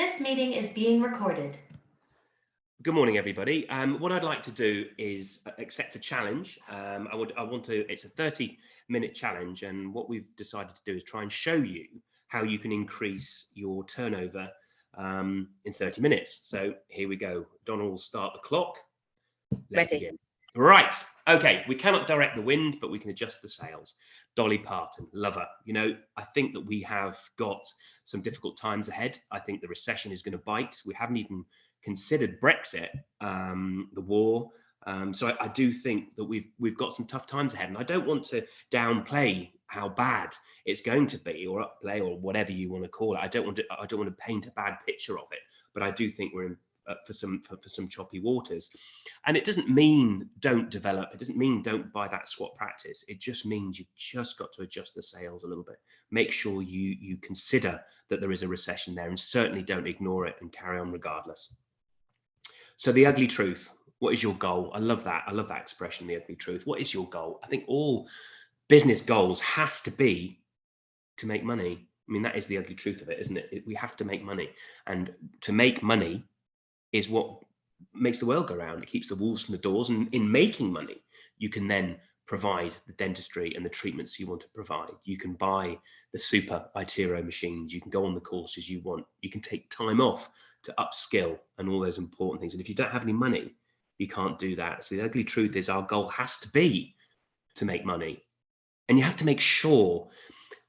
This meeting is being recorded. Good morning, everybody. What I'd like to do is accept a challenge. It's a 30-minute challenge, and what we've decided to do is try and show you how you can increase your turnover in 30 minutes. So here we go. Donald will start the clock. Let's begin. Right. Okay. We cannot direct the wind, but we can adjust the sails. Dolly Parton, love her. You know, I think that we have got some difficult times ahead. I think the recession is going to bite. We haven't even considered Brexit, the war. So I do think that we've got some tough times ahead, and I don't want to downplay how bad it's going to be, or upplay, or whatever you want to call it. I don't want to paint a bad picture of it, but I do think we're in for some choppy waters. And it doesn't mean don't develop. It doesn't mean don't buy that SWOT practice. It just means you've just got to adjust the sails a little bit. Make sure you consider that there is a recession there, and certainly don't ignore it and carry on regardless. So the ugly truth. What is your goal? I love that. I love that expression, the ugly truth. What is your goal? I think all business goals has to be to make money. I mean, that is the ugly truth of it, isn't it? We have to make money, and to make money is what makes the world go round. It keeps the wolves from the doors, and in making money, you can then provide the dentistry and the treatments you want to provide. You can buy the super iTero machines. You can go on the courses you want. You can take time off to upskill and all those important things. And if you don't have any money, you can't do that. So the ugly truth is our goal has to be to make money. And you have to make sure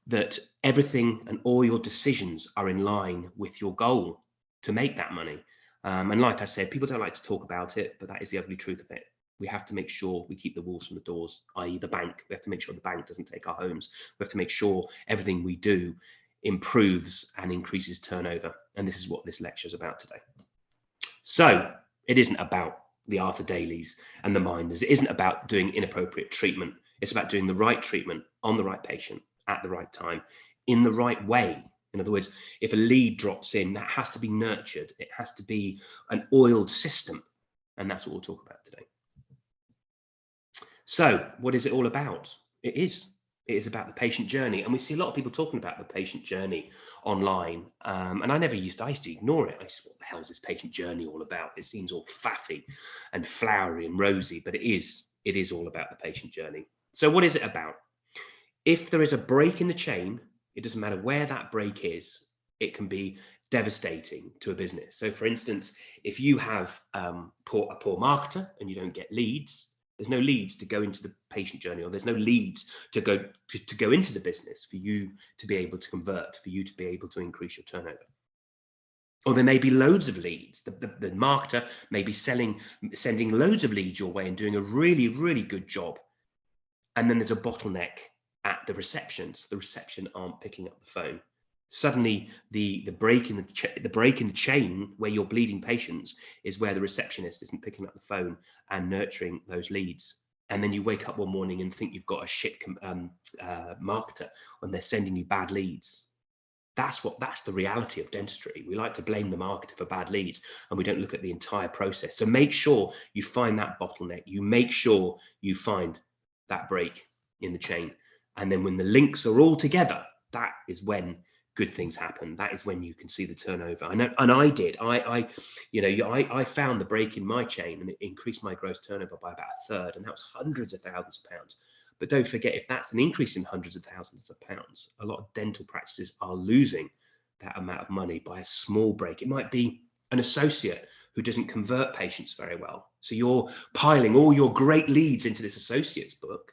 that everything and all your decisions are in line with your goal to make that money. And like I said, people don't like to talk about it, but that is the ugly truth of it. We have to make sure we keep the wolves from the doors, i.e. the bank. We have to make sure the bank doesn't take our homes. We have to make sure everything we do improves and increases turnover. And this is what this lecture is about today. So it isn't about the Arthur Dailies and the Minders. It isn't about doing inappropriate treatment. It's about doing the right treatment on the right patient at the right time in the right way. In other words, if a lead drops in, that has to be nurtured. It has to be an oiled system. And that's what we'll talk about today. So what is it all about? It is about the patient journey. And we see a lot of people talking about the patient journey online. And I used to ignore it. I said, what the hell is this patient journey all about? It seems all faffy and flowery and rosy, but it is all about the patient journey. So what is it about? If there is a break in the chain, it doesn't matter where that break is, it can be devastating to a business. So for instance, if you have a poor marketer and you don't get leads, there's no leads to go into the patient journey, or there's no leads to go into the business for you to be able to convert, for you to be able to increase your turnover. Or there may be loads of leads. The marketer may be sending loads of leads your way and doing a really, really good job. And then there's a bottleneck at the reception. So the reception aren't picking up the phone. Suddenly the break in the chain where you're bleeding patients is where the receptionist isn't picking up the phone and nurturing those leads. And then you wake up one morning and think you've got a shit marketer when they're sending you bad leads. That's the reality of dentistry. We like to blame the marketer for bad leads, and we don't look at the entire process. So make sure you find that bottleneck. You make sure you find that break in the chain. And then when the links are all together, that is when good things happen. That is when you can see the turnover. I know, and I did. I found the break in my chain, and it increased my gross turnover by about a third, and that was hundreds of thousands of pounds. But don't forget, if that's an increase in hundreds of thousands of pounds, a lot of dental practices are losing that amount of money by a small break. It might be an associate who doesn't convert patients very well. So you're piling all your great leads into this associate's book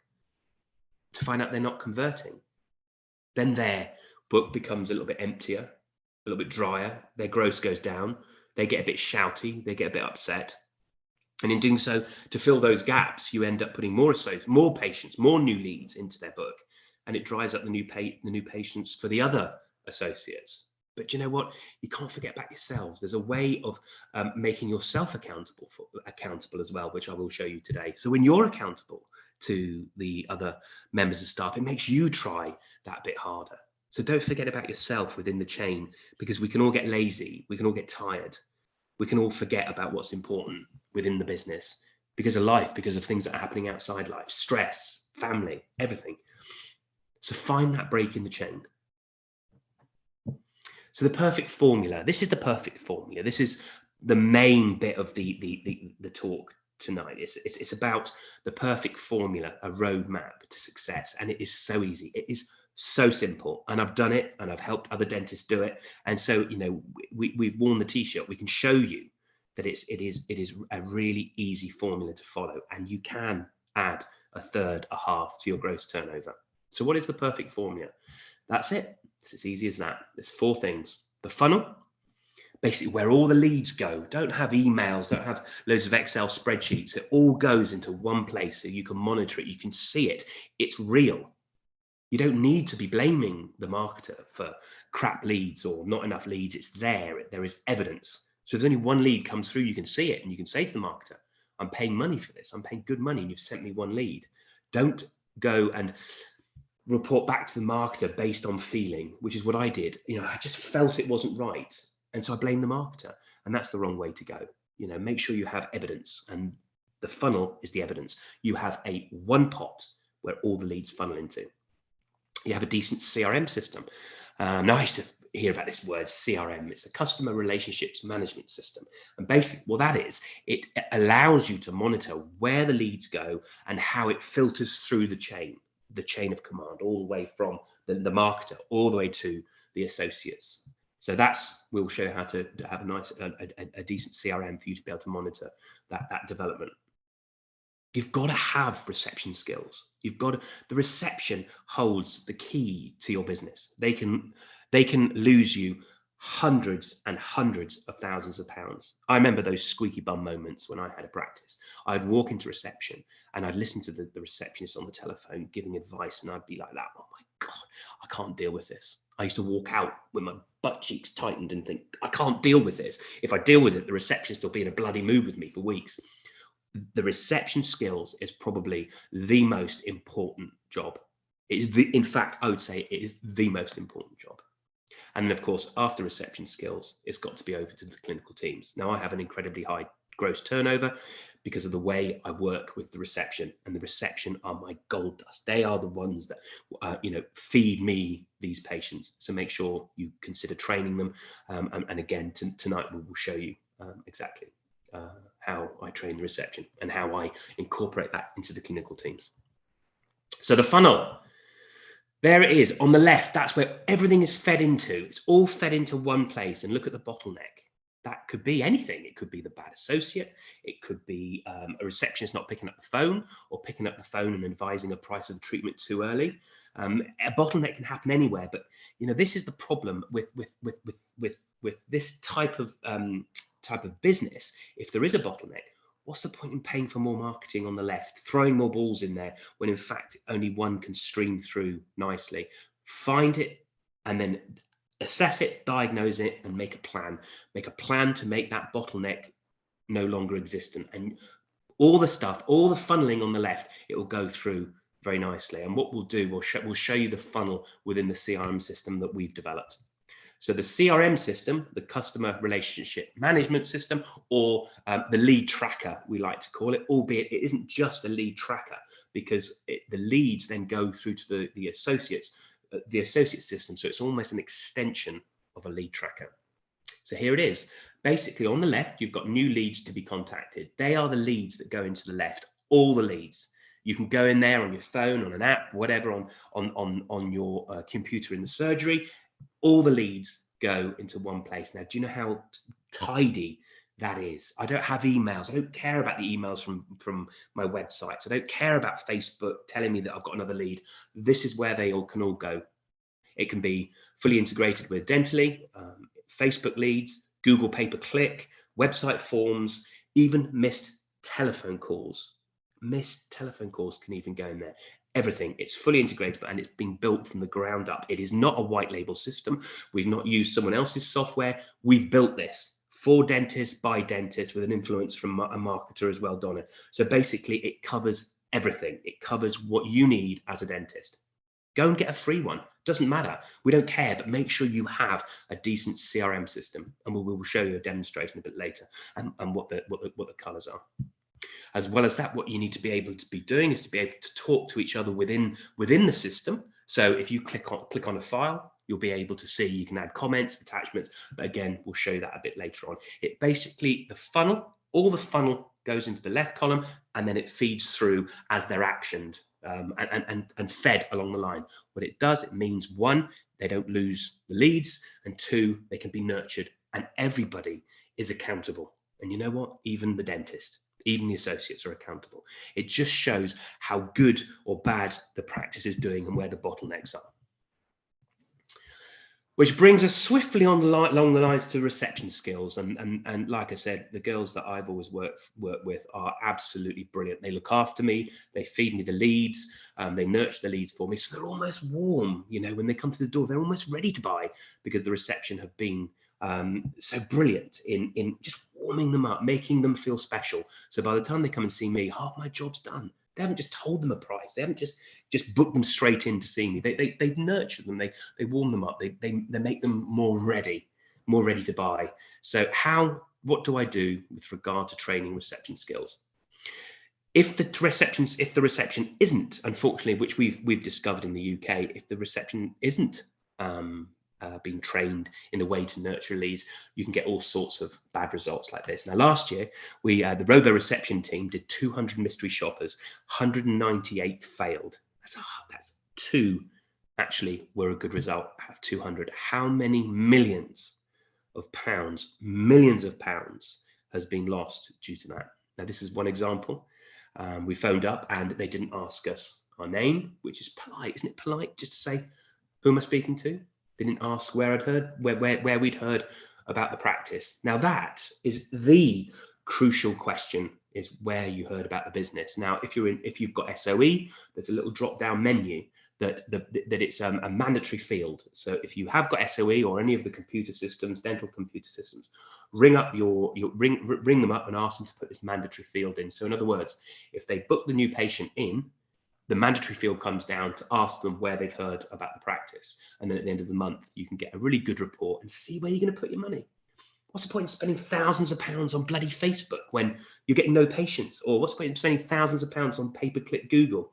to find out they're not converting. Then their book becomes a little bit emptier, a little bit drier. Their gross goes down. They get a bit shouty. They get a bit upset. And in doing so, to fill those gaps, you end up putting more associates, more patients, more new leads into their book, and it dries up the new patients for the other associates. But you know what? You can't forget about yourselves. There's a way of making yourself accountable as well, which I will show you today. So when you're accountable to the other members of staff, it makes you try that bit harder. So don't forget about yourself within the chain, because we can all get lazy. We can all get tired. We can all forget about what's important within the business because of life, because of things that are happening outside life, stress, family, everything. So find that break in the chain. So the perfect formula, this is the perfect formula. This is the main bit of the talk tonight. It's about the perfect formula, a roadmap to success. And it is so easy. It is so simple. And I've done it and I've helped other dentists do it. And so, you know, we've worn the t-shirt. We can show you that it is a really easy formula to follow. And you can add a third, a half to your gross turnover. So what is the perfect formula? That's it. It's as easy as that. There's 4 things. The funnel, basically where all the leads go. Don't have emails, don't have loads of Excel spreadsheets. It all goes into one place so you can monitor it, you can see it. It's real. You don't need to be blaming the marketer for crap leads or not enough leads. It's there. There is evidence. So if there's only one lead comes through, you can see it and you can say to the marketer, I'm paying money for this. I'm paying good money and you've sent me one lead. Don't go and report back to the marketer based on feeling, which is what I did. You know, I just felt it wasn't right. And so I blame the marketer, and that's the wrong way to go. You know, make sure you have evidence, and the funnel is the evidence. You have a one pot where all the leads funnel into. You have a decent CRM system. Now I used to hear about this word CRM. It's a customer relationships management system. And basically what that is, it allows you to monitor where the leads go and how it filters through the chain of command, all the way from the marketer all the way to the associates. So we'll show you how to have a decent CRM for you to be able to monitor that development. You've got to have reception skills. The reception holds the key to your business. They can lose you hundreds and hundreds of thousands of pounds. I remember those squeaky bum moments when I had a practice. I'd walk into reception and I'd listen to the receptionist on the telephone giving advice, and I'd be like that, oh my God, I can't deal with this. I used to walk out with my butt cheeks tightened and think, I can't deal with this. If I deal with it, the receptionist will be in a bloody mood with me for weeks. The reception skills is probably the most important job. In fact, I would say it is the most important job. And then, of course, after reception skills, it's got to be over to the clinical teams. Now, I have an incredibly high gross turnover because of the way I work with the reception, and the reception are my gold dust. They are the ones that, feed me these patients. So make sure you consider training them. And again, tonight we will show you exactly how I train the reception and how I incorporate that into the clinical teams. So the funnel. There it is on the left. That's where everything is fed into. It's all fed into one place. And look at the bottleneck. That could be anything. It could be the bad associate. It could be a receptionist not picking up the phone, or picking up the phone and advising a price of the treatment too early. A bottleneck can happen anywhere. But this is the problem with this type of business. If there is a bottleneck, what's the point in paying for more marketing on the left, throwing more balls in there when in fact only one can stream through nicely? Find it and then assess it, diagnose it, and make a plan. Make a plan to make that bottleneck no longer existent. And all the stuff, all the funneling on the left, it will go through very nicely. And what we'll do, we'll show you the funnel within the CRM system that we've developed. So the CRM system, the customer relationship management system, or the lead tracker, we like to call it, albeit it isn't just a lead tracker, because the leads then go through to the associate system. So it's almost an extension of a lead tracker. So here it is. Basically, on the left, you've got new leads to be contacted. They are the leads that go into the left, all the leads. You can go in there on your phone, on an app, whatever, on your computer in the surgery. All the leads go into one place. Now, do you know how tidy that is? I don't have emails. I don't care about the emails from my websites. I don't care about Facebook telling me that I've got another lead. This is where they can all go. It can be fully integrated with Dentally, Facebook leads, Google pay-per-click, website forms, even missed telephone calls. Missed telephone calls can even go in there. Everything. It's fully integrated, and it's been built from the ground up. It is not a white label system. We've not used someone else's software. We've built this for dentists, by dentists, with an influence from a marketer as well, Donna. So basically, it covers everything. It covers what you need as a dentist. Go and get a free one. Doesn't matter. We don't care, but make sure you have a decent CRM system, and we will show you a demonstration a bit later and what the colors are. As well as that, what you need to be able to be doing is to be able to talk to each other within the system. So if you click on a file, you'll be able to see. You can add comments, attachments, but again, we'll show you that a bit later on. It basically, the funnel, all the funnel goes into the left column, and then it feeds through as they're actioned and fed along the line. What it does, it means one, they don't lose the leads, and two, they can be nurtured, and everybody is accountable. And you know what? Even the dentist, even the associates are accountable. It just shows how good or bad the practice is doing and where the bottlenecks are. Which brings us swiftly on along the lines to reception skills. And like I said, the girls that I've always worked with are absolutely brilliant. They look after me, they feed me the leads, they nurture the leads for me. So they're almost warm, you know, when they come to the door, they're almost ready to buy, because the reception have been so brilliant in just warming them up, making them feel special. So by the time they come and see me, half my job's done. They haven't just told them a price. They haven't just booked them straight in to see me. They nurture them. They warm them up. They make them more ready to buy. So what do I do with regard to training reception skills? If the reception isn't, unfortunately, which we've discovered in the UK, if the reception isn't being trained in a way to nurture leads, you can get all sorts of bad results like this. Now, last year, the Robo reception team did 200 mystery shoppers, 198 failed. That's 2 actually were a good result out of 200. How many millions of pounds has been lost due to that? Now, this is one example. We phoned up and they didn't ask us our name, which is polite. Isn't it polite just to say, who am I speaking to? They didn't ask where we'd heard about the practice. Now that is the crucial question, is where you heard about the business. Now, if you've got SOE, there's a little drop-down menu that it's a mandatory field. So if you have got SOE or any of the computer systems, dental computer systems, ring them up and ask them to put this mandatory field in. So in other words, if they book the new patient in, the mandatory field comes down to ask them where they've heard about the practice. And then at the end of the month, you can get a really good report and see where you're going to put your money. What's the point in spending thousands of pounds on bloody Facebook when you're getting no patients? Or what's the point in spending thousands of pounds on pay-per-click Google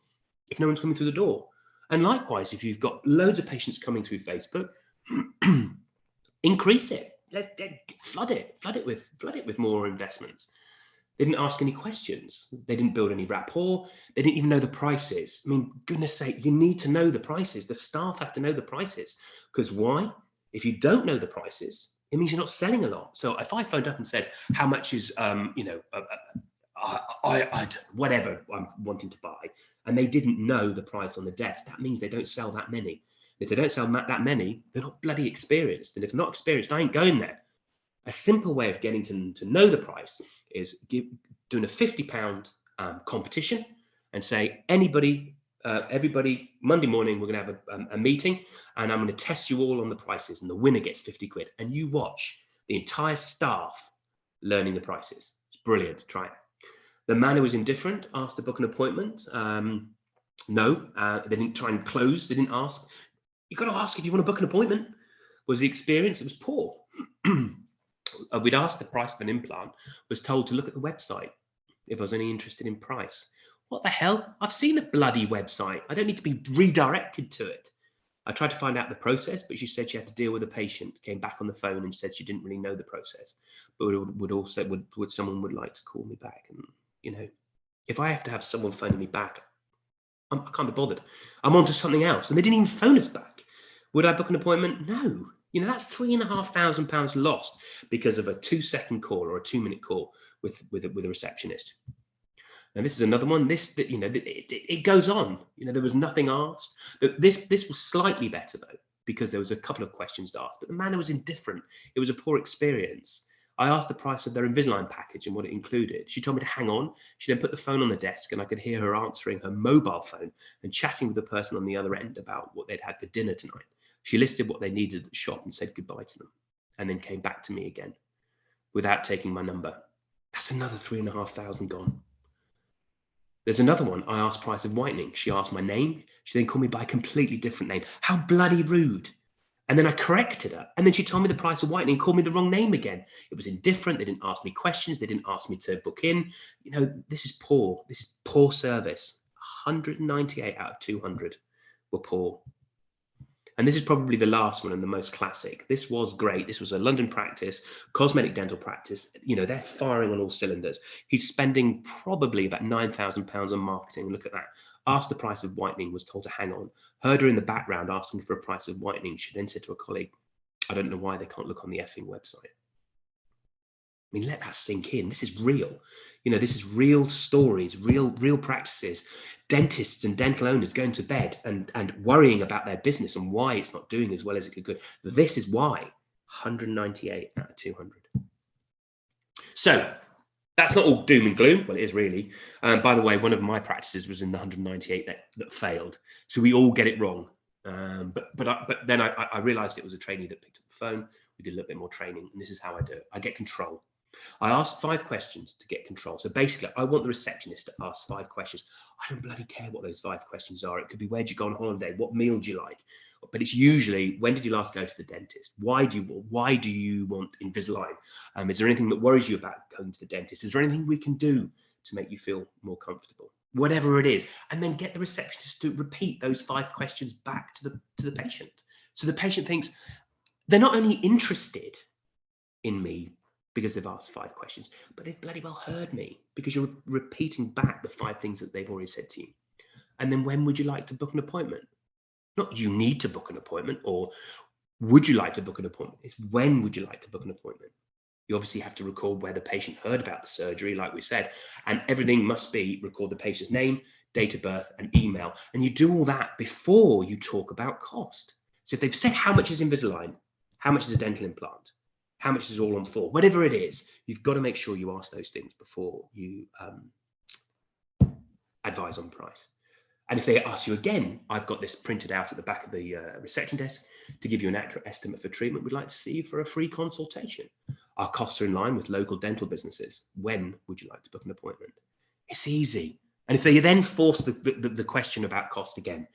if no one's coming through the door? And likewise, if you've got loads of patients coming through Facebook, increase it. Let's flood it with more investments. They didn't ask any questions. They didn't build any rapport. They didn't even know the prices. I mean, goodness sake, you need to know the prices. The staff have to know the prices. Because why? If you don't know the prices, it means you're not selling a lot. So if I phoned up and said, how much is, whatever I'm wanting to buy, and they didn't know the price on the desk, that means they don't sell that many. If they don't sell that many, they're not bloody experienced. And if they're not experienced, I ain't going there. A simple way of getting to know the price is doing a £50 competition and say, everybody, Monday morning, we're going to have a meeting and I'm going to test you all on the prices, and the winner gets 50 quid. And you watch the entire staff learning the prices. It's brilliant. Try it. The man who was indifferent asked to book an appointment. No, they didn't try and close. They didn't ask. You've got to ask if you want to book an appointment. Was the experience? It was poor. We'd asked the price of an implant, was told to look at the website if I was any interested in price. What the hell? I've seen the bloody website. I don't need to be redirected to it. I tried to find out the process, but she said she had to deal with a patient, came back on the phone and said she didn't really know the process, but would someone would like to call me back. And, you know, if I have to have someone phoning me back, I can't be bothered. I'm on to something else. And they didn't even phone us back. Would I book an appointment? No. You know, that's £3,500 lost because of a 2-second call or a 2-minute call with a receptionist. And this is another one. It goes on. You know, there was nothing asked. This was slightly better though, because there was a couple of questions asked, but the manner was indifferent. It was a poor experience. I asked the price of their Invisalign package and what it included. She told me to hang on. She then put the phone on the desk, and I could hear her answering her mobile phone and chatting with the person on the other end about what they'd had for dinner tonight. She listed what they needed at the shop and said goodbye to them, and then came back to me again without taking my number. That's another £3,500 gone. There's another one. I asked price of whitening. She asked my name. She then called me by a completely different name. How bloody rude. And then I corrected her. And then she told me the price of whitening, called me the wrong name again. It was indifferent. They didn't ask me questions. They didn't ask me to book in. You know, this is poor. This is poor service. 198 out of 200 were poor. And this is probably the last one and the most classic. This was great. This was a London practice, cosmetic dental practice. They're firing on all cylinders. He's spending probably about £9,000 on marketing. Look at that. Asked the price of whitening, was told to hang on. Heard her in the background asking for a price of whitening. She then said to a colleague, I don't know why they can't look on the effing website. I mean, let that sink in. This is real. This is real stories, real practices. Dentists and dental owners going to bed and worrying about their business and why it's not doing as well as it could. This is why. 198 out of 200. So that's not all doom and gloom. Well, it is really. By the way, one of my practices was in the 198 that failed. So we all get it wrong. But then I realized it was a trainee that picked up the phone. We did a little bit more training, and this is how I do it. I get control. I asked 5 questions to get control. So basically, I want the receptionist to ask 5 questions. I don't bloody care what those 5 questions are. It could be, where'd you go on holiday? What meal do you like? But it's usually, when did you last go to the dentist? Why do you want Invisalign? Is there anything that worries you about going to the dentist? Is there anything we can do to make you feel more comfortable? Whatever it is, and then get the receptionist to repeat those 5 questions back to the patient. So the patient thinks they're not only interested in me because they've asked 5 questions, but they've bloody well heard me because you're repeating back the 5 things that they've already said to you. And then, when would you like to book an appointment? Not you need to book an appointment, or would you like to book an appointment? It's when would you like to book an appointment? You obviously have to record where the patient heard about the surgery, like we said, and everything must be record the patient's name, date of birth, and email. And you do all that before you talk about cost. So if they've said how much is Invisalign, how much is a dental implant, how much is all on for, whatever it is, you've got to make sure you ask those things before you advise on price. And if they ask you again, I've got this printed out at the back of the reception desk to give you an accurate estimate for treatment. We'd like to see you for a free consultation. Our costs are in line with local dental businesses. When would you like to book an appointment? It's easy. And if they then force the question about cost again,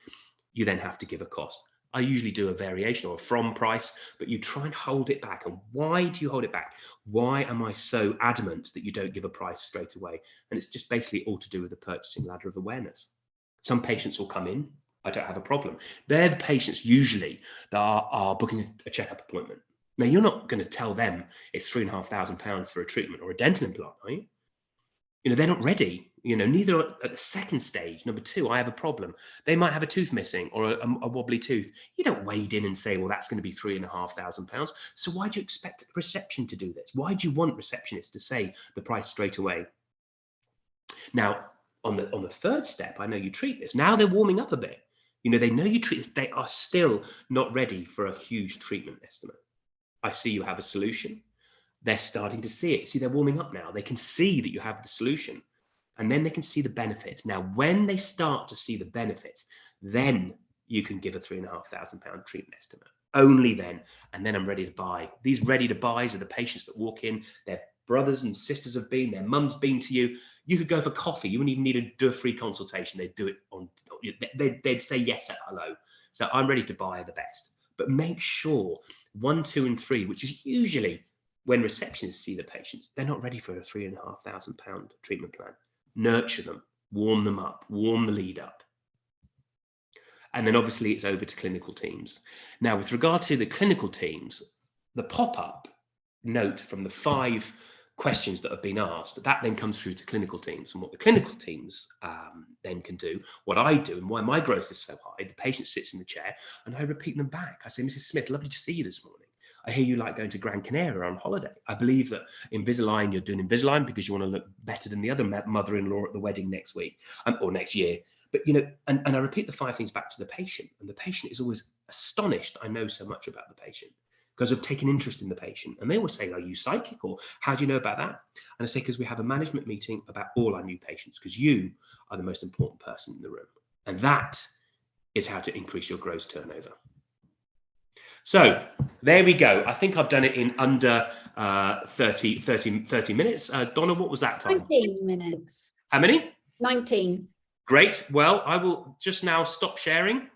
you then have to give a cost. I usually do a variation or a from price, but you try and hold it back. And why do you hold it back? Why am I so adamant that you don't give a price straight away? And it's just basically all to do with the purchasing ladder of awareness. Some patients will come in, I don't have a problem. They're the patients usually that are booking a checkup appointment. Now, you're not going to tell them it's £3,500 for a treatment or a dental implant, are you? They're not ready. Neither at the second stage, number 2, I have a problem. They might have a tooth missing or a wobbly tooth. You don't wade in and say, well, that's going to be £3,500. So why do you expect reception to do this? Why do you want receptionists to say the price straight away? Now, on the 3rd step, I know you treat this. Now they're warming up a bit. They know you treat this. They are still not ready for a huge treatment estimate. I see you have a solution. They're starting to see it. See, they're warming up now. They can see that you have the solution, and then they can see the benefits. Now, when they start to see the benefits, then you can give a £3,500 treatment estimate. Only then, and then I'm ready to buy. These ready to buys are the patients that walk in. Their brothers and sisters have been, their mum's been to you. You could go for coffee. You wouldn't even need to do a free consultation. They'd do it on. They'd say yes at hello. So I'm ready to buy the best. But make sure 1, 2, and 3, which is usually when receptionists see the patients, they're not ready for a £3,500 treatment plan. Nurture them, warm them up, warm the lead up. And then obviously it's over to clinical teams. Now, with regard to the clinical teams, the pop-up note from the 5 questions that have been asked, that then comes through to clinical teams. And what the clinical teams then can do, what I do and why my growth is so high, the patient sits in the chair and I repeat them back. I say, Mrs. Smith, lovely to see you this morning. I hear you like going to Gran Canaria on holiday. I believe that Invisalign, you're doing Invisalign because you want to look better than the other mother-in-law at the wedding next week or next year. But, and I repeat the 5 things back to the patient, and the patient is always astonished I know so much about the patient because I've taken interest in the patient. And they will say, are you psychic, or how do you know about that? And I say, because we have a management meeting about all our new patients, because you are the most important person in the room. And that is how to increase your gross turnover. So there we go. I think I've done it in under 30 minutes. Donna, what was that time? 19 minutes. How many? 19. Great. Well, I will just now stop sharing.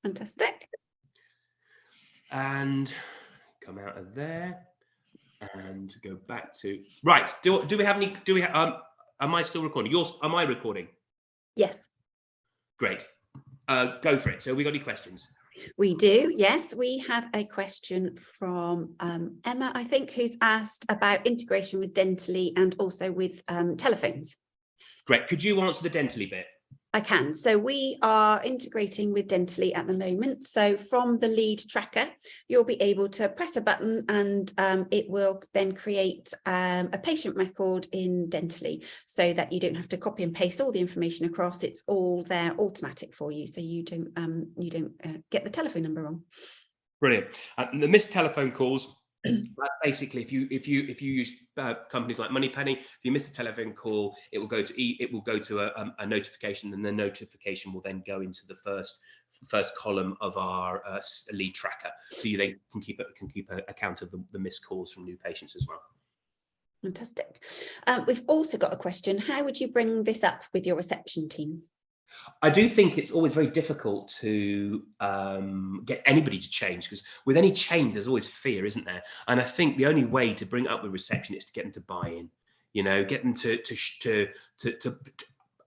Fantastic. And come out of there and go back to, right. Do we have any, am I still recording? Am I recording? Yes. Great. Go for it. So we got any questions? We do, yes. We have a question from Emma, I think, who's asked about integration with Dentally and also with telephones. Great. Could you answer the Dentally bit? I can. So we are integrating with Dentally at the moment. So from the lead tracker, you'll be able to press a button and it will then create a patient record in Dentally so that you don't have to copy and paste all the information across. It's all there automatic for you. So you don't get the telephone number wrong. Brilliant. The missed telephone calls. Basically, if you use companies like Moneypenny, if you miss a telephone call, it will go to a notification, and the notification will then go into the first column of our lead tracker. So you then can keep account of the missed calls from new patients as well. Fantastic. We've also got a question. How would you bring this up with your reception team? I do think it's always very difficult to get anybody to change, because with any change, there's always fear, isn't there? And I think the only way to bring it up with reception is to get them to buy in. You know, get them to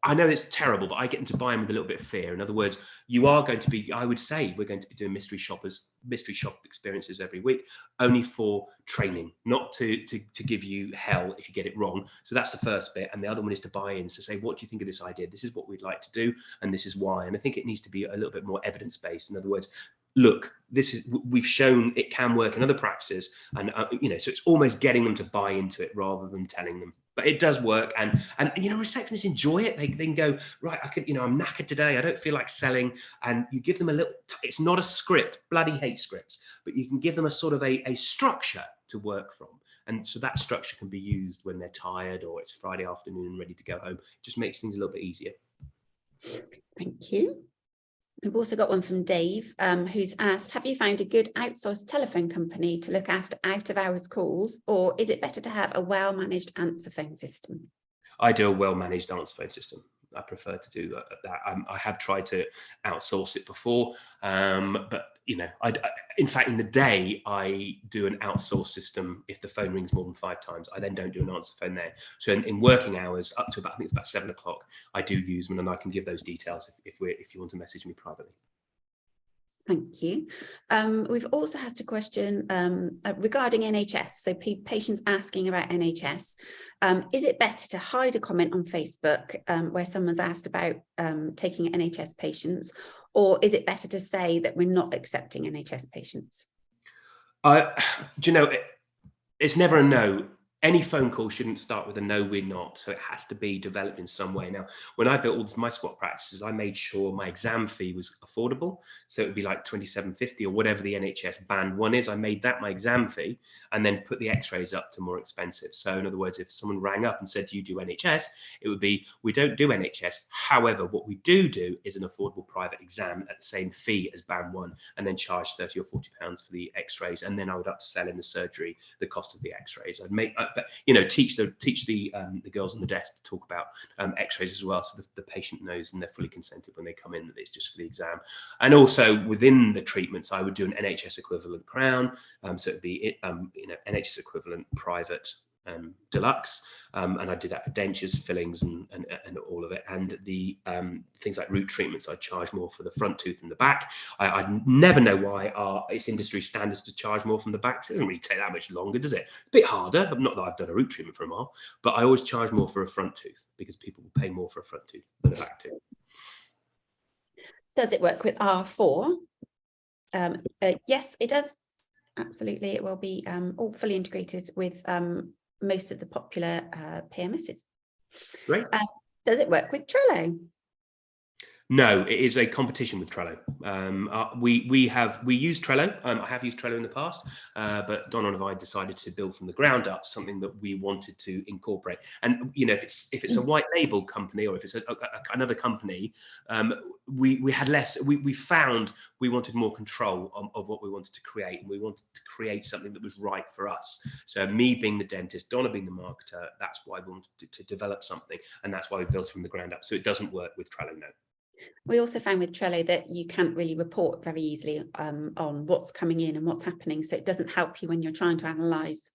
I know it's terrible, but I get them to buy in with a little bit of fear. In other words, you are going to be, I would say, we're going to be doing mystery shop experiences every week, only for training, not to give you hell if you get it wrong. So that's the first bit. And the other one is to buy in, to say, what do you think of this idea? This is what we'd like to do, and this is why. And I think it needs to be a little bit more evidence-based. In other words, look, we've shown it can work in other practices, and so it's almost getting them to buy into it rather than telling them. But it does work, and receptionists enjoy it. They can go, right, I'm knackered today, I don't feel like selling, and you give them a little. It's not a script, bloody hate scripts, but you can give them a sort of a structure to work from, and so that structure can be used when they're tired or it's Friday afternoon and ready to go home. It just makes things a little bit easier. Thank you. We've also got one from Dave, who's asked, have you found a good outsourced telephone company to look after out-of-hours calls, or is it better to have a well-managed answer phone system? I do a well-managed answer phone system. I prefer to do that. I have tried to outsource it before, but in fact, in the day, I do an outsource system if the phone rings more than 5 times. I then don't do an answer phone there. So in working hours, up to about, I think it's about 7 o'clock, I do use them, and I can give those details if you want to message me privately. Thank you. We've also had a question regarding NHS. So patients asking about NHS. Is it better to hide a comment on Facebook where someone's asked about taking NHS patients, or is it better to say that we're not accepting NHS patients? It's never a no. Any phone call shouldn't start with a no, we're not. So it has to be developed in some way. Now, when I built all my squat practices, I made sure my exam fee was affordable. So it would be like $27.50 or whatever the NHS band 1 is. I made that my exam fee and then put the x-rays up to more expensive. So in other words, if someone rang up and said, do you do NHS? It would be, we don't do NHS. However, what we do is an affordable private exam at the same fee as band 1, and then charge 30 or 40 pounds for the x-rays. And then I would upsell in the surgery the cost of the x-rays. I'd make but teach the girls on the desk to talk about x-rays as well, so the patient knows and they're fully consented when they come in that it's just for the exam. And also within the treatments, I would do an NHS equivalent crown, so it'd be NHS equivalent private deluxe, and I did that for dentures, fillings, and all of it. And the things like root treatments, I charge more for the front tooth and the back. I never know why it's industry standards to charge more from the back. So it doesn't really take that much longer, does it? A bit harder. Not that I've done a root treatment for a while, but I always charge more for a front tooth because people will pay more for a front tooth than a back tooth. Does it work with R4? Yes, it does. Absolutely, it will be all fully integrated with most of the popular PMSs. Great. Does it work with Trello? No, it is a competition with Trello. We use Trello. I have used Trello in the past, but Donna and I decided to build from the ground up something that we wanted to incorporate. And if it's a white label company, or if it's another company, we had less. We found we wanted more control of what we wanted to create, and we wanted to create something that was right for us. So me being the dentist, Donna being the marketer, that's why we wanted to develop something, and that's why we built it from the ground up. So it doesn't work with Trello, no. We also found with Trello that you can't really report very easily on what's coming in and what's happening. So it doesn't help you when you're trying to analyse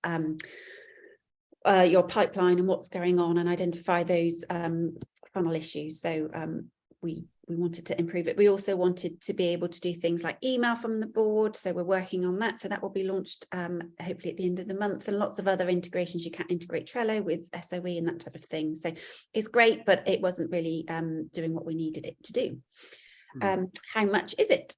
your pipeline and what's going on and identify those funnel issues. So we wanted to improve it. We also wanted to be able to do things like email from the board, so we're working on that. So that will be launched hopefully at the end of the month, and lots of other integrations. You can integrate Trello with SOE and that type of thing. So it's great, but it wasn't really doing what we needed it to do. How much is it?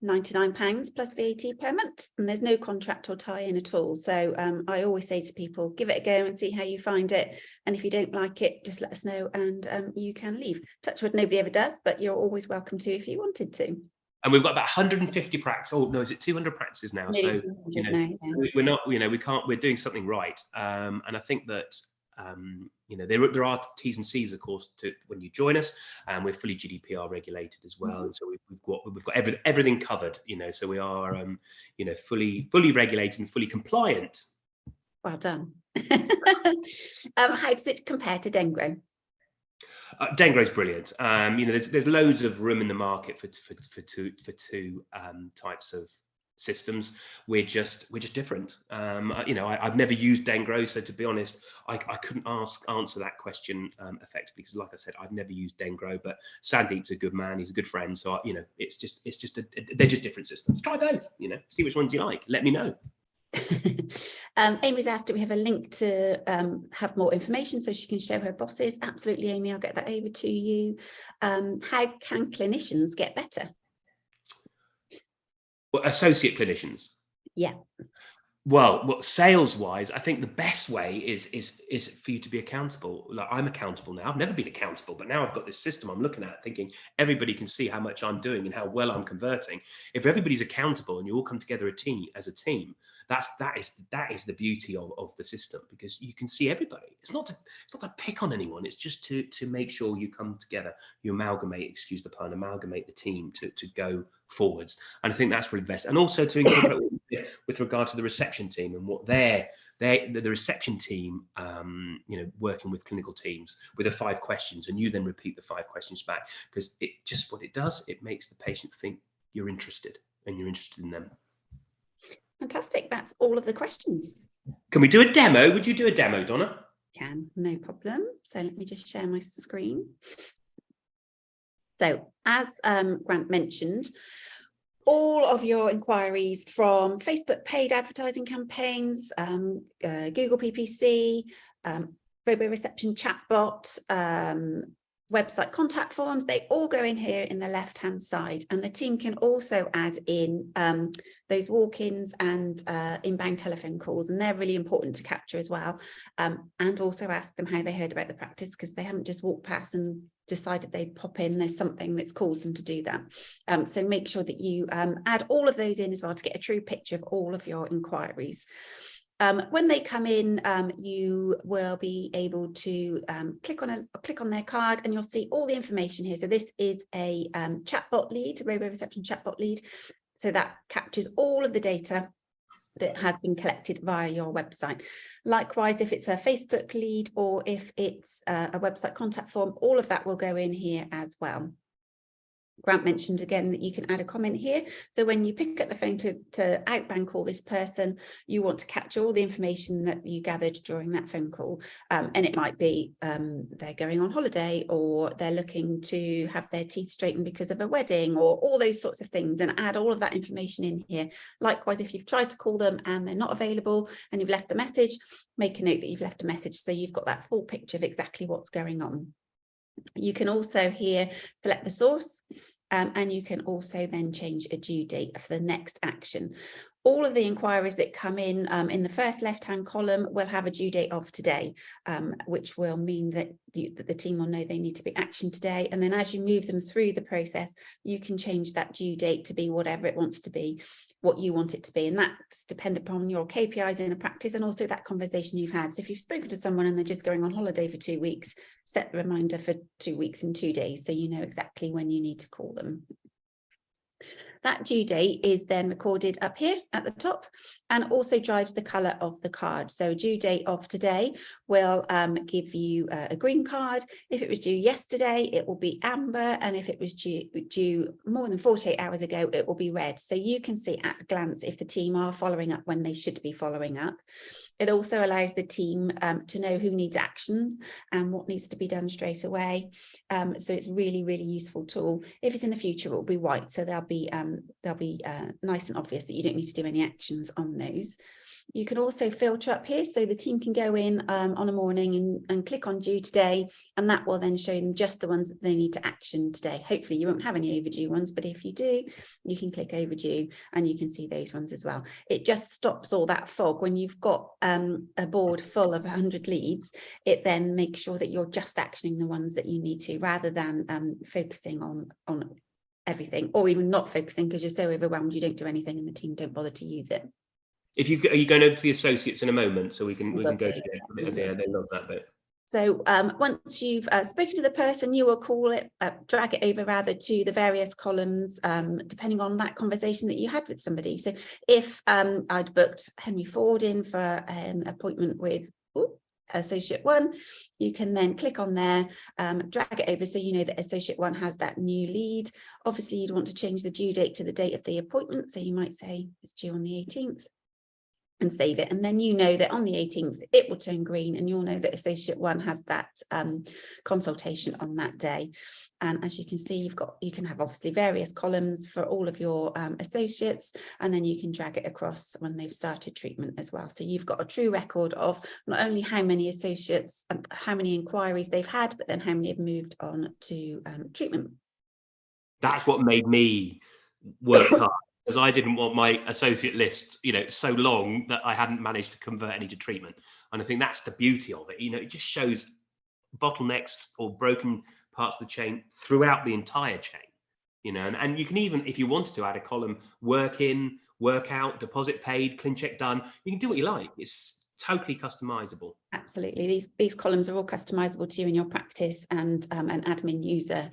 £99 plus VAT per month, and there's no contract or tie-in at all. So I always say to people, give it a go and see how you find it, and if you don't like it, just let us know and you can leave. Touch wood, nobody ever does, but you're always welcome to if you wanted to. And we've got about 150 practices. Oh no, is it 200 practices now? Nearly So 200 now, yeah. we're not, we can't. We're doing something right, and I think that there are T's and C's, of course, to when you join us, and we're fully GDPR regulated as well, and so we've got everything covered. So we are fully regulated and fully compliant. Well done. How does it compare to Dengro? Dengro is brilliant. There's loads of room in the market for two types of systems. We're just different. I've never used Dengro, so to be honest, I couldn't answer that question effectively, because, like I said, I've never used Dengro. But Sandeep's a good man; he's a good friend. So they're just different systems. Try both. See which ones you like. Let me know. Amy's asked, do we have a link to have more information so she can show her bosses? Absolutely, Amy, I'll get that over to you. How can clinicians get better? Well, associate clinicians. Yeah. Well, sales wise, I think the best way is for you to be accountable. Like, I'm accountable now. I've never been accountable, but now I've got this system I'm looking at, thinking everybody can see how much I'm doing and how well I'm converting. If everybody's accountable and you all come together as a team, that is the beauty of the system, because you can see everybody. It's not to pick on anyone. It's just to make sure you come together, you amalgamate, excuse the pun, amalgamate the team to go forwards. And I think that's really best. And also to incorporate with regard to the reception team and what the reception team, working with clinical teams with the 5 questions, and you then repeat the 5 questions back, because what it does, it makes the patient think you're interested and you're interested in them. Fantastic. That's all of the questions. Can we do a demo? Would you do a demo, Donna? Can, no problem. So let me just share my screen. So as Grant mentioned, all of your inquiries from Facebook paid advertising campaigns, Google PPC, Robo Reception chatbot, website contact forms, they all go in here in the left-hand side, and the team can also add in those walk-ins and inbound telephone calls, and they're really important to capture as well, and also ask them how they heard about the practice, because they haven't just walked past and decided they'd pop in. There's something that's caused them to do that. So make sure that you add all of those in as well to get a true picture of all of your inquiries. When they come in, you will be able to click on their card, and you'll see all the information here. So this is a chatbot lead, Robo Reception chatbot lead. So that captures all of the data that has been collected via your website. Likewise, if it's a Facebook lead or if it's a website contact form, all of that will go in here as well. Grant mentioned again that you can add a comment here. So when you pick up the phone to outbound call this person, you want to capture all the information that you gathered during that phone call. And it might be they're going on holiday, or they're looking to have their teeth straightened because of a wedding, or all those sorts of things, and add all of that information in here. Likewise, if you've tried to call them and they're not available and you've left a message, make a note that you've left a message, so you've got that full picture of exactly what's going on. You can also here select the source, and you can also then change a due date for the next action. All of the inquiries that come in the first left-hand column will have a due date of today, which will mean that the team will know they need to be actioned today. And then as you move them through the process, you can change that due date to be whatever it wants to be, what you want it to be. And that's dependent upon your KPIs in a practice, and also that conversation you've had. So if you've spoken to someone and they're just going on holiday for 2 weeks, set the reminder for 2 weeks and 2 days, so you know exactly when you need to call them. That due date is then recorded up here at the top and also drives the colour of the card. So due date of today will give you a green card. If it was due yesterday, it will be amber. And if it was due more than 48 hours ago, it will be red. So you can see at a glance if the team are following up when they should be following up. It also allows the team to know who needs action and what needs to be done straight away. So it's really, really useful tool. If it's in the future, it will be white. So they'll be nice and obvious that you don't need to do any actions on those. You can also filter up here, so the team can go in on a morning and click on due today, and that will then show them just the ones that they need to action today. Hopefully you won't have any overdue ones, but if you do, you can click overdue and you can see those ones as well. It just stops all that fog. When you've got a board full of 100 leads, it then makes sure that you're just actioning the ones that you need to, rather than focusing on everything, or even not focusing because you're so overwhelmed you don't do anything and the team don't bother to use it. Are you going over to the associates in a moment, so we can go to it? Yeah, they love that bit. So once you've spoken to the person, you will call it, drag it over rather to the various columns, depending on that conversation that you had with somebody. So if I'd booked Henry Ford in for an appointment with associate 1, you can then click on there, drag it over so you know that associate 1 has that new lead. Obviously you'd want to change the due date to the date of the appointment, so you might say it's due on the 18th and save it, and then you know that on the 18th it will turn green and you'll know that associate 1 has that consultation on that day. And as you can see, you can have obviously various columns for all of your associates, and then you can drag it across when they've started treatment as well. So you've got a true record of not only how many associates, how many inquiries they've had, but then how many have moved on to treatment. That's what made me work hard, because I didn't want my associate list, so long that I hadn't managed to convert any to treatment. And I think that's the beauty of it. It just shows bottlenecks or broken parts of the chain throughout the entire chain. And you can even, if you wanted to, add a column: work in, work out, deposit paid, clean check done. You can do what you like. It's totally customizable. Absolutely. These columns are all customizable to you in your practice, and an admin user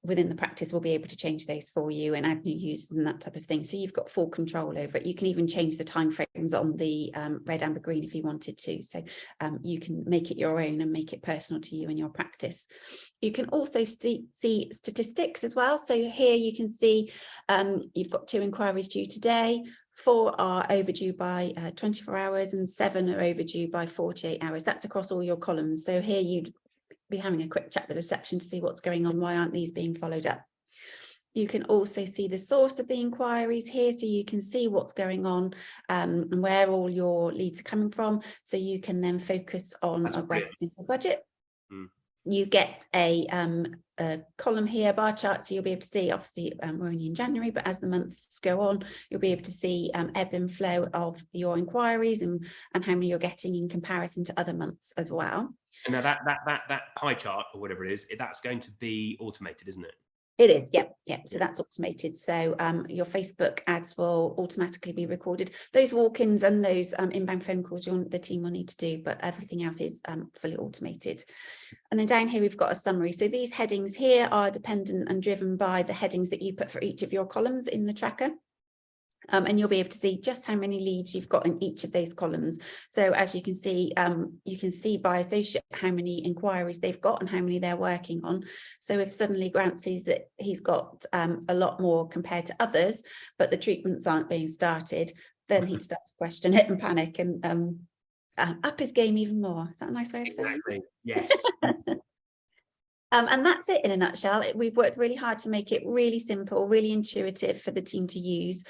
within the practice will be able to change those for you and add new users and that type of thing. So you've got full control over it. You can even change the timeframes on the red, amber, green if you wanted to. So you can make it your own and make it personal to you in your practice. You can also see statistics as well. So here you can see you've got 2 inquiries due today. 4 are overdue by 24 hours and 7 are overdue by 48 hours. That's across all your columns. So here you'd be having a quick chat with reception to see what's going on. Why aren't these being followed up? You can also see the source of the inquiries here, so you can see what's going on and where all your leads are coming from. So you can then focus on a budget. You get a column here, bar chart, so you'll be able to see, obviously we're only in January, but as the months go on, you'll be able to see ebb and flow of your inquiries and how many you're getting in comparison to other months as well. And now that pie chart or whatever it is, that's going to be automated, isn't it? It is, yeah. So that's automated. So your Facebook ads will automatically be recorded. Those walk-ins and those inbound phone calls the team will need to do, but everything else is fully automated. And then down here we've got a summary. So these headings here are dependent and driven by the headings that you put for each of your columns in the tracker. And you'll be able to see just how many leads you've got in each of those columns. So as you can see by associate how many inquiries they've got and how many they're working on. So if suddenly Grant sees that he's got a lot more compared to others, but the treatments aren't being started, then he'd start to question it and panic and up his game even more. Is that a nice way of saying it? Exactly. Yes. And that's it in a nutshell. We've worked really hard to make it really simple, really intuitive for the team to use.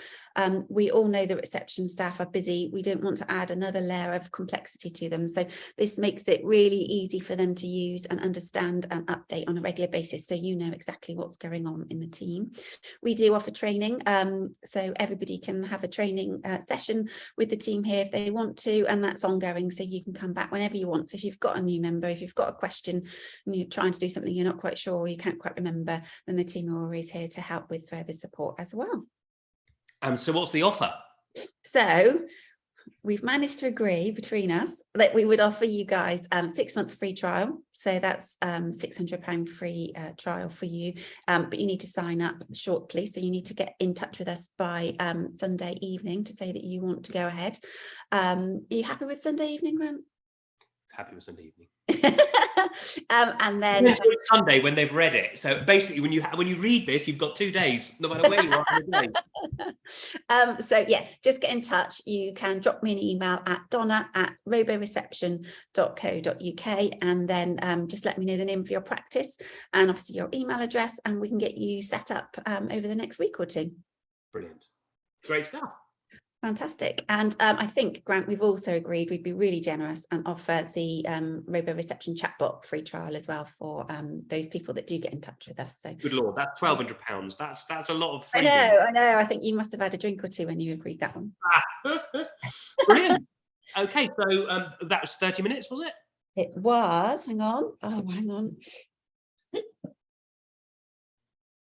We all know the reception staff are busy. We don't want to add another layer of complexity to them. So this makes it really easy for them to use and understand and update on a regular basis, so you know exactly what's going on in the team. We do offer training, so everybody can have a training session with the team here if they want to, and that's ongoing, so you can come back whenever you want. So if you've got a new member, if you've got a question and you're trying to do something you're not quite sure or you can't quite remember, then the team are always here to help with further support as well. So what's the offer? So we've managed to agree between us that we would offer you guys 6 months free trial. So that's £600 free trial for you. But you need to sign up shortly. So you need to get in touch with us by Sunday evening to say that you want to go ahead. Are you happy with Sunday evening, Grant? Happy with Sunday evening. And then It's Sunday when they've read it. So basically, when you read this, you've got 2 days, no matter where you are in the day. So yeah, just get in touch. You can drop me an email at donna@roboreception.co.uk, and then just let me know the name of your practice and obviously your email address, and we can get you set up over the next week or two. Brilliant. Great stuff. Fantastic. And I think, Grant, we've also agreed we'd be really generous and offer the Robo Reception chatbot free trial as well for those people that do get in touch with us. So good Lord, that's £1,200. That's a lot of I freedom. know. I think you must have had a drink or two when you agreed that one. Brilliant. Okay, so that was 30 minutes, was it? It was, hang on.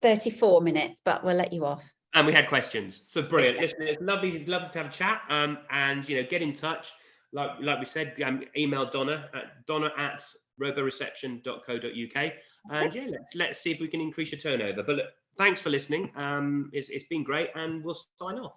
34 minutes, but we'll let you off. And we had questions. So brilliant. Listen, it's lovely to have a chat. And get in touch. Like we said, email Donna at roboreception.co.uk. And yeah, let's see if we can increase your turnover. But look, thanks for listening. It's been great, and we'll sign off.